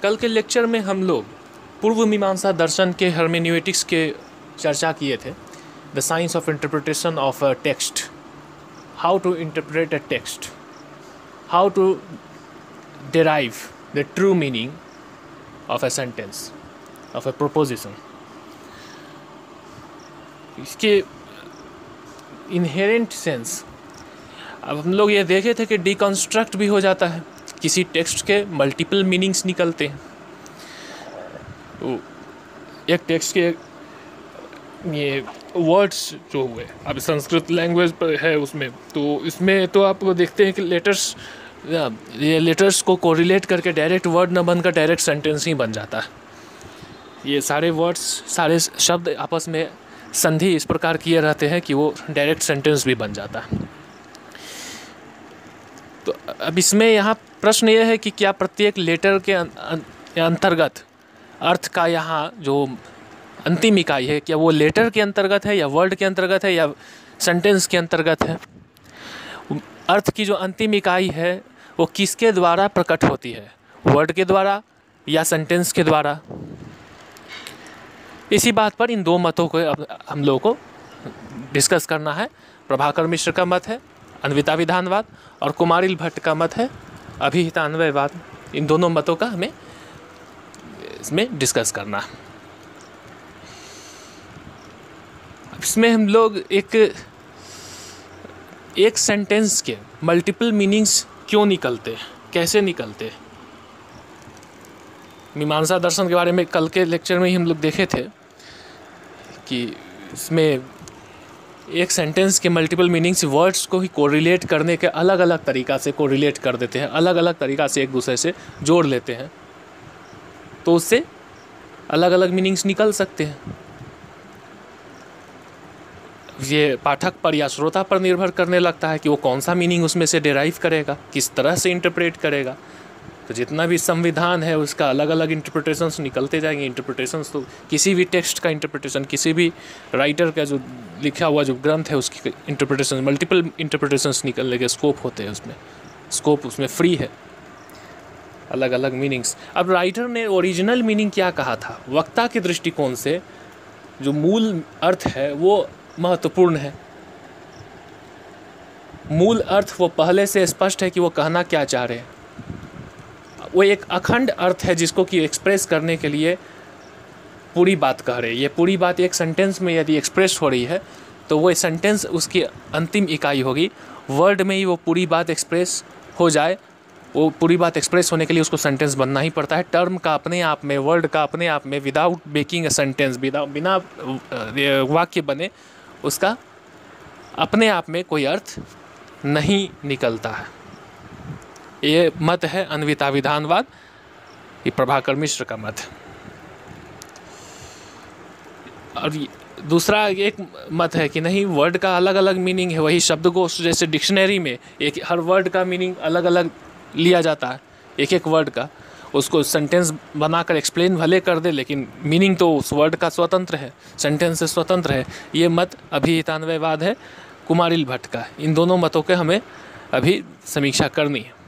कल के लेक्चर में हम लोग पूर्व मीमांसा दर्शन के हर्मेन्यूटिक्स के चर्चा किए थे। The science of interpretation of a text, how to interpret a text, how to derive the true meaning of a sentence, of a proposition. इसके इनहेरेंट सेंस अब हम लोग ये देखे थे कि डिकंस्ट्रक्ट भी हो जाता है, किसी टेक्स्ट के मल्टीपल मीनिंग्स निकलते हैं। तो एक टेक्स्ट के ये वर्ड्स जो हुए, अब संस्कृत लैंग्वेज पर है उसमें, तो इसमें तो आप देखते हैं कि लेटर्स, ये लेटर्स को कोरिलेट करके डायरेक्ट वर्ड न बनकर डायरेक्ट सेंटेंस ही बन जाता है। ये सारे वर्ड्स, सारे शब्द आपस में संधि इस प्रकार किए रहते हैं कि वो डायरेक्ट सेंटेंस भी बन जाता है। तो अब इसमें यहाँ प्रश्न ये है कि क्या प्रत्येक लेटर के अंतर्गत अर्थ का यहाँ जो अंतिम इकाई है, क्या वो लेटर के अंतर्गत है या वर्ड के अंतर्गत है या सेंटेंस के अंतर्गत है? अर्थ की जो अंतिम इकाई है वो किसके द्वारा प्रकट होती है, वर्ड के द्वारा या सेंटेंस के द्वारा? इसी बात पर इन दो मतों को अब हम लोगों को डिस्कस करना है। प्रभाकर मिश्र का मत है अन्विता विधानवाद और कुमारिल भट्ट का मत है अभिहितान्वयवाद। इन दोनों मतों का हमें इसमें डिस्कस करना है। इसमें हम लोग एक सेंटेंस के मल्टीपल मीनिंग्स क्यों निकलते हैं, कैसे निकलते हैं? मीमांसा दर्शन के बारे में कल के लेक्चर में ही हम लोग देखे थे कि इसमें एक सेंटेंस के मल्टीपल मीनिंग्स वर्ड्स को ही कोरिलेट करने के अलग अलग तरीक़ा से कोरिलेट कर देते हैं, अलग अलग तरीक़ा से एक दूसरे से जोड़ लेते हैं, तो उससे अलग अलग मीनिंग्स निकल सकते हैं। ये पाठक पर या श्रोता पर निर्भर करने लगता है कि वो कौन सा मीनिंग उसमें से डिराइव करेगा, किस तरह से इंटरप्रेट करेगा। तो जितना भी संविधान है उसका अलग अलग इंटरप्रिटेशंस निकलते जाएंगे। इंटरप्रिटेशंस तो किसी भी टेक्स्ट का इंटरप्रिटेशन, किसी भी राइटर का जो लिखा हुआ जो ग्रंथ है उसकी इंटरप्रिटेशन, मल्टीपल इंटरप्रिटेशंस निकलने के स्कोप होते हैं, उसमें स्कोप उसमें फ्री है, अलग अलग मीनिंग्स। अब राइटर ने ओरिजिनल मीनिंग क्या कहा था, वक्ता के दृष्टिकोण से जो मूल अर्थ है वो महत्वपूर्ण है। मूल अर्थ वो पहले से स्पष्ट है कि वो कहना क्या चाह रहे हैं। वो एक अखंड अर्थ है जिसको कि एक्सप्रेस करने के लिए पूरी बात कह रहे हैं। ये पूरी बात एक सेंटेंस में यदि एक्सप्रेस हो रही है तो वो सेंटेंस उसकी अंतिम इकाई होगी। वर्ड में ही वो पूरी बात एक्सप्रेस हो जाए, वो पूरी बात एक्सप्रेस होने के लिए उसको सेंटेंस बनना ही पड़ता है। टर्म का अपने आप में, वर्ड का अपने आप में, विदाउट मेकिंग अ सेंटेंस, बिना वाक्य बने उसका अपने आप में कोई अर्थ नहीं निकलता है। ये मत है अन्विता विधानवाद, ये प्रभाकर मिश्र का मत है। और दूसरा एक मत है कि नहीं, वर्ड का अलग अलग मीनिंग है। वही शब्दकोश जैसे डिक्शनरी में एक हर वर्ड का मीनिंग अलग अलग लिया जाता है, एक एक वर्ड का, उसको सेंटेंस बनाकर एक्सप्लेन भले कर दे लेकिन मीनिंग तो उस वर्ड का स्वतंत्र है, सेंटेंस से स्वतंत्र है। ये मत अभिहितान्वयवाद है कुमारिल भट्ट का। इन दोनों मतों के हमें अभी समीक्षा करनी है।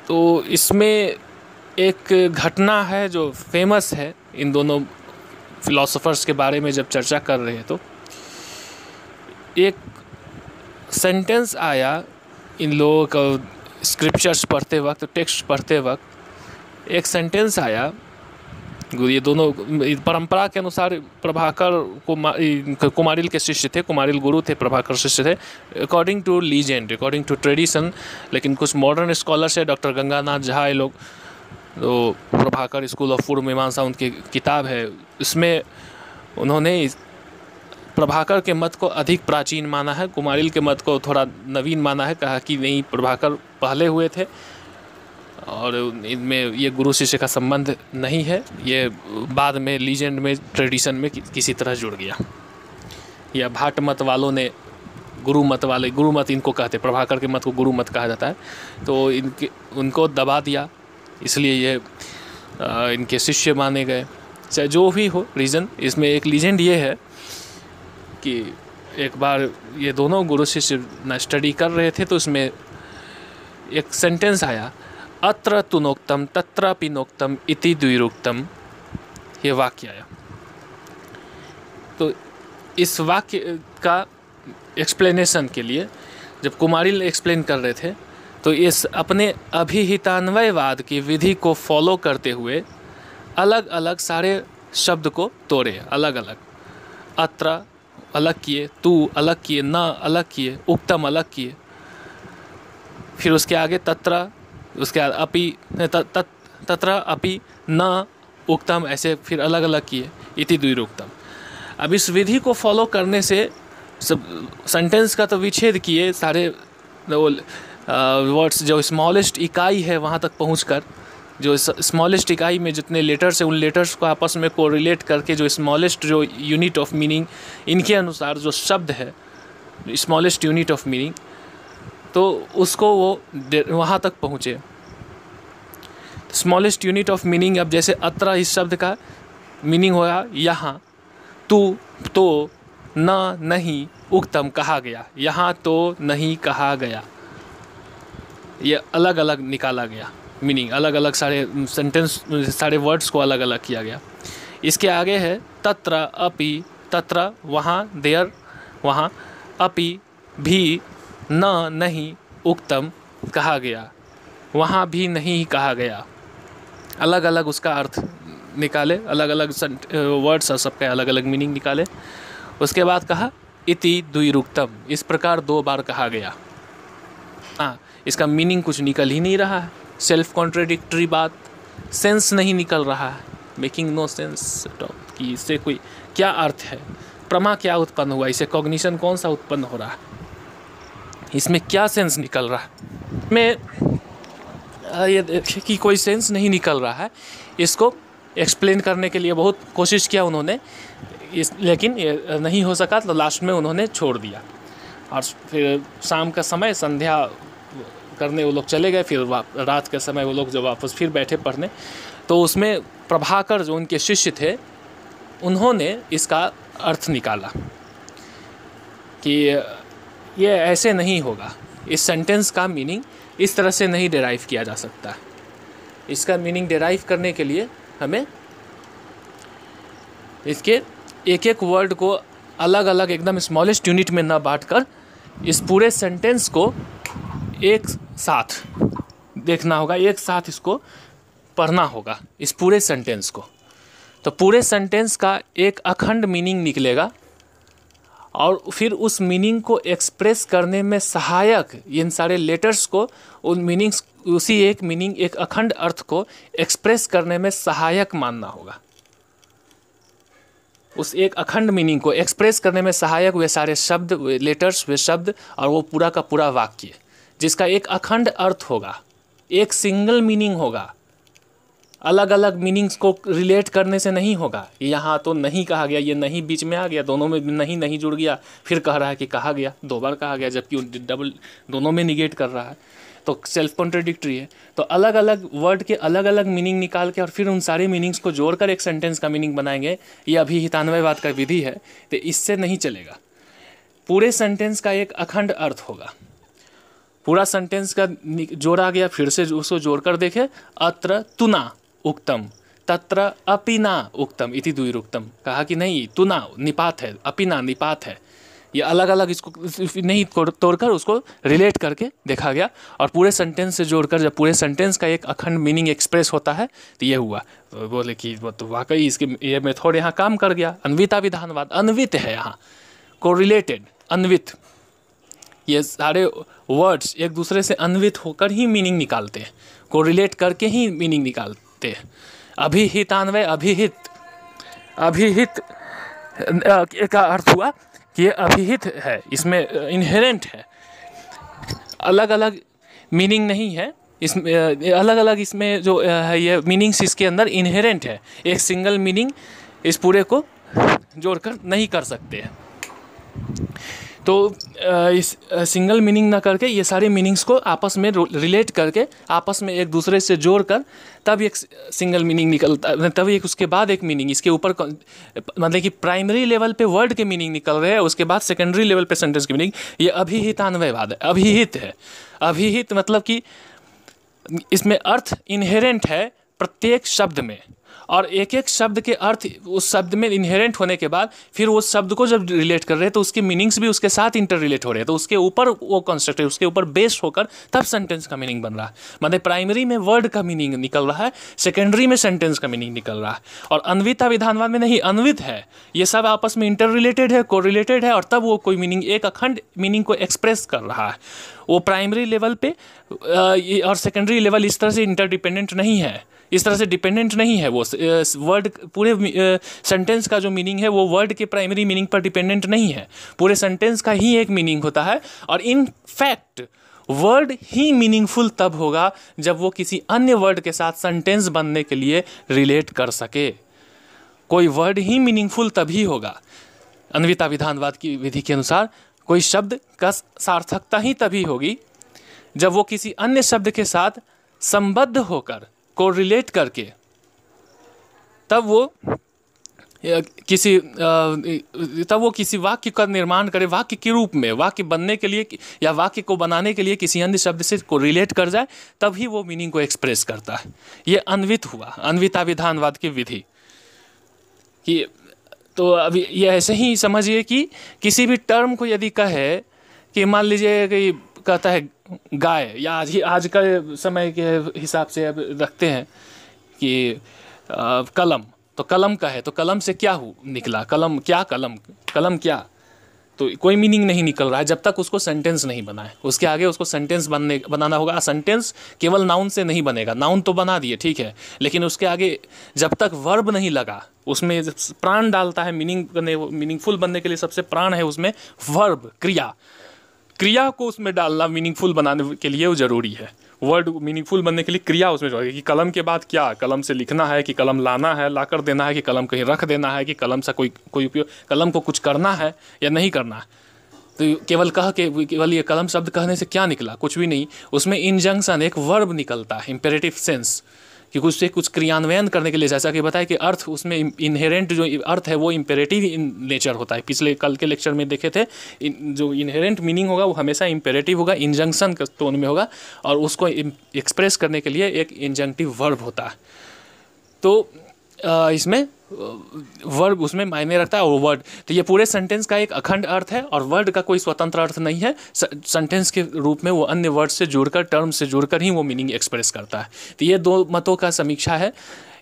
तो इसमें एक घटना है जो फेमस है, इन दोनों फिलोसोफर्स के बारे में जब चर्चा कर रहे हैं तो एक सेंटेंस आया इन लोगों का स्क्रिप्चर्स पढ़ते वक्त, टेक्स्ट पढ़ते वक्त एक सेंटेंस आया। ये दोनों परंपरा के अनुसार प्रभाकर कुमारिल के शिष्य थे, कुमारिल गुरु थे, प्रभाकर शिष्य थे, according to legend, according to tradition. लेकिन कुछ मॉडर्न स्कॉलर्स है, डॉक्टर गंगानाथ झा, ये लोग, तो प्रभाकर स्कूल ऑफ पूर्व मीमांसा उनकी किताब है, इसमें उन्होंने प्रभाकर के मत को अधिक प्राचीन माना है, कुमारिल के मत को थोड़ा नवीन माना है। कहा कि नहीं, प्रभाकर पहले हुए थे और इनमें ये गुरु शिष्य का संबंध नहीं है, ये बाद में लीजेंड में, ट्रेडिशन में किसी तरह जुड़ गया। या भाट मत वालों ने गुरु मत इनको कहते, प्रभाकर के मत को गुरु मत कहा जाता है, तो उनको दबा दिया, इसलिए ये इनके शिष्य माने गए। चाहे जो भी हो रीज़न, इसमें एक लीजेंड ये है कि एक बार ये दोनों गुरु शिष्य स्टडी कर रहे थे तो उसमें एक सेंटेंस आया, अत्र तु नोक्तम तत्रापि नोक्तम इति द्विरुक्तम, ये वाक्य आया। तो इस वाक्य का एक्सप्लेनेशन के लिए जब कुमारिल एक्सप्लेन कर रहे थे तो इस अपने अभिहितान्वयवाद की विधि को फॉलो करते हुए अलग अलग सारे शब्द को तोड़े, अलग अलग। अत्र अलग किए, तू अलग किए, न अलग किए, उक्तम अलग किए, फिर उसके आगे तत्र, उसके बाद अपि, तत्र अपि न उक्तम, ऐसे फिर अलग अलग किए, इति द्विरुक्तम। अब इस विधि को फॉलो करने से सब सेंटेंस का तो विच्छेद किए, सारे वर्ड्स जो स्मॉलेस्ट इकाई है वहाँ तक पहुँचकर, जो स्मॉलेस्ट इकाई में जितने लेटर्स हैं उन लेटर्स को आपस में कोरिलेट करके जो स्मॉलेस्ट जो यूनिट ऑफ मीनिंग इनके अनुसार जो शब्द है स्मॉलेस्ट यूनिट ऑफ मीनिंग, तो उसको वो वहाँ तक पहुँचे। स्मॉलेस्ट यूनिट ऑफ मीनिंग, अब जैसे अत्र इस शब्द का मीनिंग होगा यहाँ, तू तो, न नहीं, उक्तम कहा गया, यहाँ तो नहीं कहा गया, ये अलग अलग निकाला गया मीनिंग, अलग अलग सारे सेंटेंस सारे वर्ड्स को अलग अलग किया गया। इसके आगे है तत्र अपि, तत्र वहाँ, देयर वहाँ, अपि भी, न नहीं, उक्तम कहा गया, वहाँ भी नहीं कहा गया, अलग अलग उसका अर्थ निकाले, अलग अलग वर्ड्स और सबके अलग अलग मीनिंग निकाले। उसके बाद कहा इति द्विरुक्तम, इस प्रकार 2 बार कहा गया। हाँ, इसका मीनिंग कुछ निकल ही नहीं रहा है, सेल्फ कॉन्ट्रडिक्टरी बात, सेंस नहीं निकल रहा है, मेकिंग नो सेंस कि इससे कोई क्या अर्थ है, प्रमा क्या उत्पन्न हुआ, इसे कॉग्निशन कौन सा उत्पन्न हो रहा है, इसमें क्या सेंस निकल रहा है। मैं ये देखिए कि कोई सेंस नहीं निकल रहा है, इसको एक्सप्लेन करने के लिए बहुत कोशिश किया उन्होंने, लेकिन ये नहीं हो सका, तो लास्ट में उन्होंने छोड़ दिया। और फिर शाम का समय संध्या करने वो लोग चले गए, फिर रात के समय वो लोग जब वापस फिर बैठे पढ़ने, तो उसमें प्रभाकर जो उनके शिष्य थे उन्होंने इसका अर्थ निकाला कि ये ऐसे नहीं होगा, इस सेंटेंस का मीनिंग इस तरह से नहीं डिराइव किया जा सकता। इसका मीनिंग डिराइव करने के लिए हमें इसके एक एक वर्ड को अलग अलग एकदम स्मॉलेस्ट यूनिट में न बांटकर इस पूरे सेंटेंस को एक साथ देखना होगा, एक साथ इसको पढ़ना होगा, इस पूरे सेंटेंस को। तो पूरे सेंटेंस का एक अखंड मीनिंग निकलेगा और फिर उस मीनिंग को एक्सप्रेस करने में सहायक इन सारे लेटर्स को, उन मीनिंग्स, उसी एक मीनिंग, एक अखंड अर्थ को एक्सप्रेस करने में सहायक मानना होगा। उस एक अखंड मीनिंग को एक्सप्रेस करने में सहायक वे सारे शब्द, वे लेटर्स, वे शब्द और वो पूरा का पूरा वाक्य, जिसका एक अखंड अर्थ होगा, एक सिंगल मीनिंग होगा, अलग अलग मीनिंग्स को रिलेट करने से नहीं होगा। यहाँ तो नहीं कहा गया, ये नहीं बीच में आ गया, दोनों में नहीं नहीं जुड़ गया, फिर कह रहा है कि कहा गया, 2 बार कहा गया, जबकि डबल दोनों में निगेट कर रहा है, तो सेल्फ कॉन्ट्रडिक्टरी है। तो अलग अलग वर्ड के अलग अलग मीनिंग निकाल के और फिर उन सारे मीनिंग्स को जोड़कर एक सेंटेंस का मीनिंग बनाएंगे, ये अभिहितान्वयवाद का विधि है। तो इससे नहीं चलेगा, पूरे सेंटेंस का एक अखंड अर्थ होगा, पूरा सेंटेंस का जोड़ा गया, फिर से उसको जोड़कर देखे, अत्र तुना उक्तम, तत्र अपिना उक्तम इति द्विरुक्तम, कहा कि नहीं, तुना निपात है, अपिना निपात है, ये अलग अलग इसको नहीं तोड़कर उसको रिलेट करके देखा गया और पूरे सेंटेंस से जोड़कर जब पूरे सेंटेंस का एक अखंड मीनिंग एक्सप्रेस होता है तो ये हुआ। तो बोले कि वो तो वाकई इसके ये मेथड यहाँ काम कर गया। अन्विता विधानवाद, अन्वित है यहाँ, कोरिलेटेड, अन्वित, ये सारे वर्ड्स एक दूसरे से अन्वित होकर ही मीनिंग निकालते हैं, कोरिलेट करके ही मीनिंग निकालते हैं। अभिहितान्वय, अभिहित, अभिहित का अर्थ हुआ कि ये अभिहित है, इसमें इनहेरेंट है, अलग अलग मीनिंग नहीं है इसमें, अलग अलग इसमें जो है ये मीनिंग्स इसके अंदर इनहेरेंट है, एक सिंगल मीनिंग इस पूरे को जोड़कर नहीं कर सकते हैं। तो इस सिंगल मीनिंग ना करके ये सारे मीनिंग्स को आपस में रिलेट करके आपस में एक दूसरे से जोड़कर तब एक सिंगल मीनिंग निकलता, तब एक उसके बाद एक मीनिंग, इसके ऊपर मतलब कि प्राइमरी लेवल पे वर्ड के मीनिंग निकल रहे हैं, उसके बाद सेकेंडरी लेवल पे सेंटेंस की मीनिंग, ये अभिहितान्वयवाद है, अभिहित है। अभिहित मतलब कि इसमें अर्थ इनहेरेंट है प्रत्येक शब्द में, और एक एक शब्द के अर्थ उस शब्द में इनहेरेंट होने के बाद फिर उस शब्द को जब रिलेट कर रहे हैं तो उसके मीनिंग्स भी उसके साथ इंटर रिलेट हो रहे हैं, तो उसके ऊपर वो कंस्ट्रक्ट, उसके ऊपर बेस होकर तब सेंटेंस का मीनिंग बन रहा है। मतलब प्राइमरी में वर्ड का मीनिंग निकल रहा है, सेकेंडरी में सेंटेंस का मीनिंग निकल रहा है। और अन्वित विधानवाद में नहीं, अन्वित है, ये सब आपस में इंटर रिलेटेड है, को रिलेटेड है, और तब वो कोई मीनिंग, एक अखंड मीनिंग को एक्सप्रेस कर रहा है। वो प्राइमरी लेवल पे और सेकेंडरी लेवल इस तरह से इंटरडिपेंडेंट नहीं है, इस तरह से डिपेंडेंट नहीं है। वो वर्ड पूरे सेंटेंस का जो मीनिंग है वो वर्ड के प्राइमरी मीनिंग पर डिपेंडेंट नहीं है, पूरे सेंटेंस का ही एक मीनिंग होता है। और in fact word he meaningful तब होगा जब वो किसी अन्य वर्ड के साथ सेंटेंस बनने के लिए रिलेट कर सके। कोई वर्ड ही मीनिंगफुल तभी होगा। अन्विता विधानवाद की विधि के अनुसार कोई शब्द का सार्थकता ही तभी होगी जब वो किसी अन्य शब्द के साथ संबद्ध होकर, को रिलेट करके, तब वो किसी वाक्य का निर्माण करे, वाक्य के रूप में, वाक्य बनने के लिए या वाक्य को बनाने के लिए किसी अन्य शब्द से को रिलेट कर जाए, तभी वो मीनिंग को एक्सप्रेस करता है। ये अन्वित हुआ, अन्विता विधानवाद की विधि कि तो अभी ये ऐसे ही समझिए कि किसी भी टर्म को यदि कहे कि मान लीजिए कि कहता है गाय, या आज का समय के हिसाब से अब रखते हैं कि कलम, तो कलम का है तो कलम से क्या निकला, कलम क्या, कलम क्या, तो कोई मीनिंग नहीं निकल रहा है जब तक उसको सेंटेंस नहीं बना है। उसके आगे उसको सेंटेंस बनाना होगा। सेंटेंस केवल नाउन से नहीं बनेगा, नाउन तो बना दिए ठीक है, लेकिन उसके आगे जब तक वर्ब नहीं लगा, उसमें प्राण डालता है, मीनिंगफुल बनने के लिए सबसे प्राण है उसमें वर्ब, क्रिया को उसमें डालना मीनिंगफुल बनाने के लिए वो ज़रूरी है। वर्ड मीनिंगफुल बनने के लिए क्रिया उसमें जरूरी, कि कलम के बाद क्या, कलम से लिखना है कि कलम लाना है, ला कर देना है कि कलम कहीं रख देना है, कि कलम से कोई उपयोग, कलम को कुछ करना है या नहीं करना है। तो केवल ये कलम शब्द कहने से क्या निकला, कुछ भी नहीं। उसमें इंजंक्शन, एक वर्ब निकलता है, इम्पेरेटिव सेंस, कि कुछ क्रियान्वयन करने के लिए, जैसा कि बताया कि अर्थ उसमें इनहेरेंट जो अर्थ है वो इम्पेरेटिव इन नेचर होता है। पिछले कल के लेक्चर में देखे थे, जो इनहेरेंट मीनिंग होगा वो हमेशा इम्पेरेटिव होगा, इंजंक्शन का टोन में होगा, और उसको एक्सप्रेस करने के लिए एक इंजंक्टिव वर्ब होता है। तो इसमें वर्ब उसमें मायने रखता है, और वर्ड, तो ये पूरे सेंटेंस का एक अखंड अर्थ है, और वर्ड का कोई स्वतंत्र अर्थ नहीं है। सेंटेंस के रूप में वो अन्य वर्ड से जुड़कर, टर्म से जुड़कर ही वो मीनिंग एक्सप्रेस करता है। तो ये दो मतों का समीक्षा है।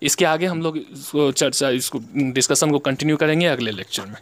इसके आगे हम लोग इसको डिस्कशन को कंटिन्यू करेंगे अगले लेक्चर में।